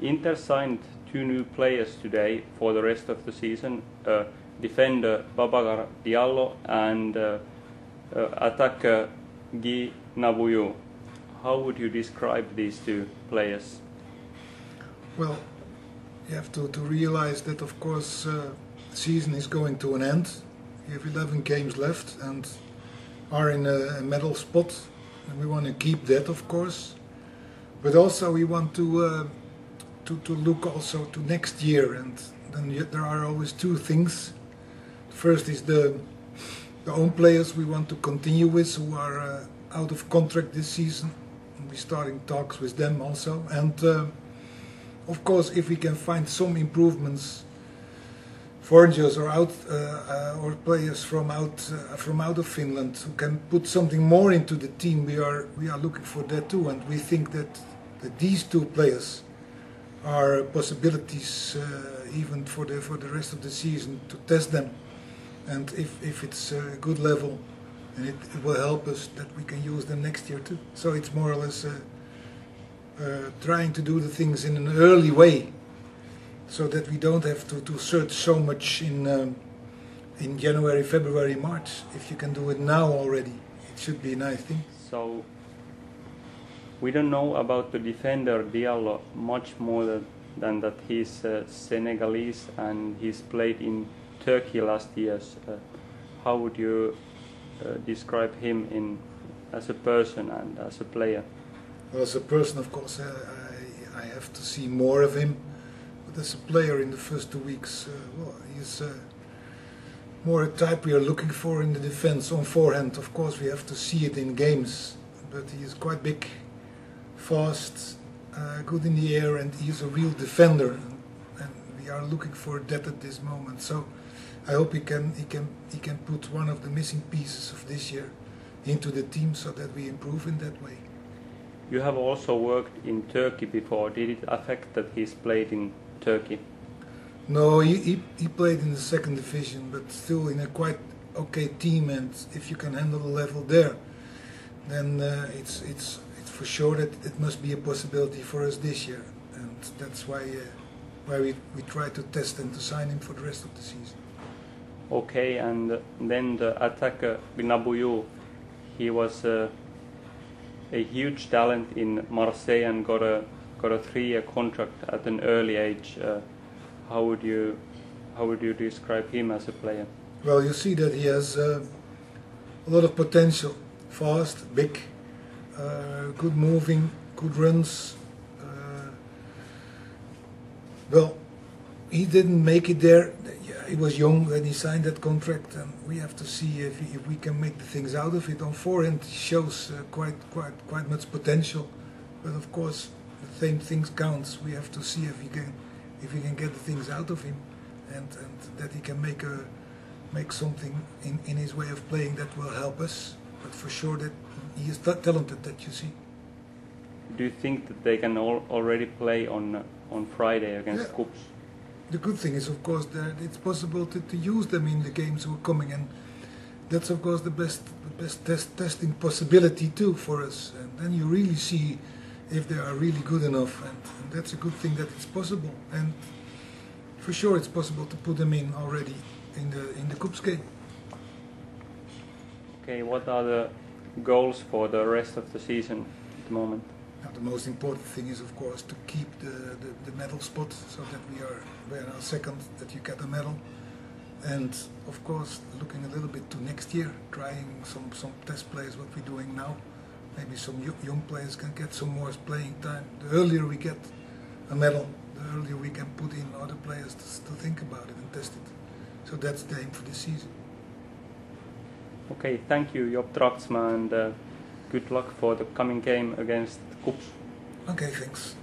Inter signed two new players today for the rest of the season, defender Babacar Dialloa and attacker Guy Gnabouyoua. How would you describe these two players? Well, you have to realize that, of course, the season is going to an end. We have 11 games left and are in a medal spot, and we want to keep that, of course. But also we want to look also to next year, and then there are always two things. First is the own players we want to continue with, who are out of contract this season. We're starting talks with them also, and of course, if we can find some improvements, foreigners or or players from out of Finland who can put something more into the team, we are looking for that too, and we think that these two players are possibilities even for the rest of the season to test them, and if it's a good level, and it will help us that we can use them next year too. So it's more or less trying to do the things in an early way, so that we don't have to search so much in January, February, March. If you can do it now already, it should be a nice thing. So we don't know about the defender Diallo much more than that he's Senegalese and he's played in Turkey last years. How would you describe him as a person and as a player? Well, as a person, of course, I have to see more of him. But as a player, in the first 2 weeks, well, he's more a type we are looking for in the defense. On forehand, of course, we have to see it in games. But he is quite big, fast, good in the air, and he's a real defender. And we are looking for that at this moment. So I hope he can put one of the missing pieces of this year into the team, so that we improve in that way. You have also worked in Turkey before. Did it affect that he's played in Turkey? No, he played in the second division, but still in a quite okay team. And if you can handle the level there, then it's for sure that it must be a possibility for us this year. And that's why we try to test and to sign him for the rest of the season. Okay, and then the attacker Gnabouyousta, he was a huge talent in Marseille and got a 3-year contract at an early age. How would you describe him as a player? Well, you see that he has a lot of potential. Fast, big, good moving, good runs. Well, he didn't make it there. He was young when he signed that contract, and we have to see if we can make the things out of it. On forehand, he shows quite much potential, but of course, the same things counts. We have to see if we can get the things out of him, and that he can make something in his way of playing that will help us. But for sure, that he is talented. That you see. Do you think that they can already play on Friday against KuPS? The good thing is, of course, that it's possible to use them in the games who are coming, and that's, of course, the best testing possibility too for us. And then you really see if they are really good enough, and that's a good thing that it's possible. And for sure, it's possible to put them in already in the KuPS game. Okay, what are the goals for the rest of the season at the moment? Now, the most important thing is, of course, to keep the medal spot, so that we are now second, that you get a medal. And of course, looking a little bit to next year, trying some test players, what we're doing now. Maybe some young players can get some more playing time. The earlier we get a medal, the earlier we can put in other players to think about it and test it. So that's the aim for this season. Okay, thank you, Dragtsma, and good luck for the coming game against KuPS. Okay, thanks.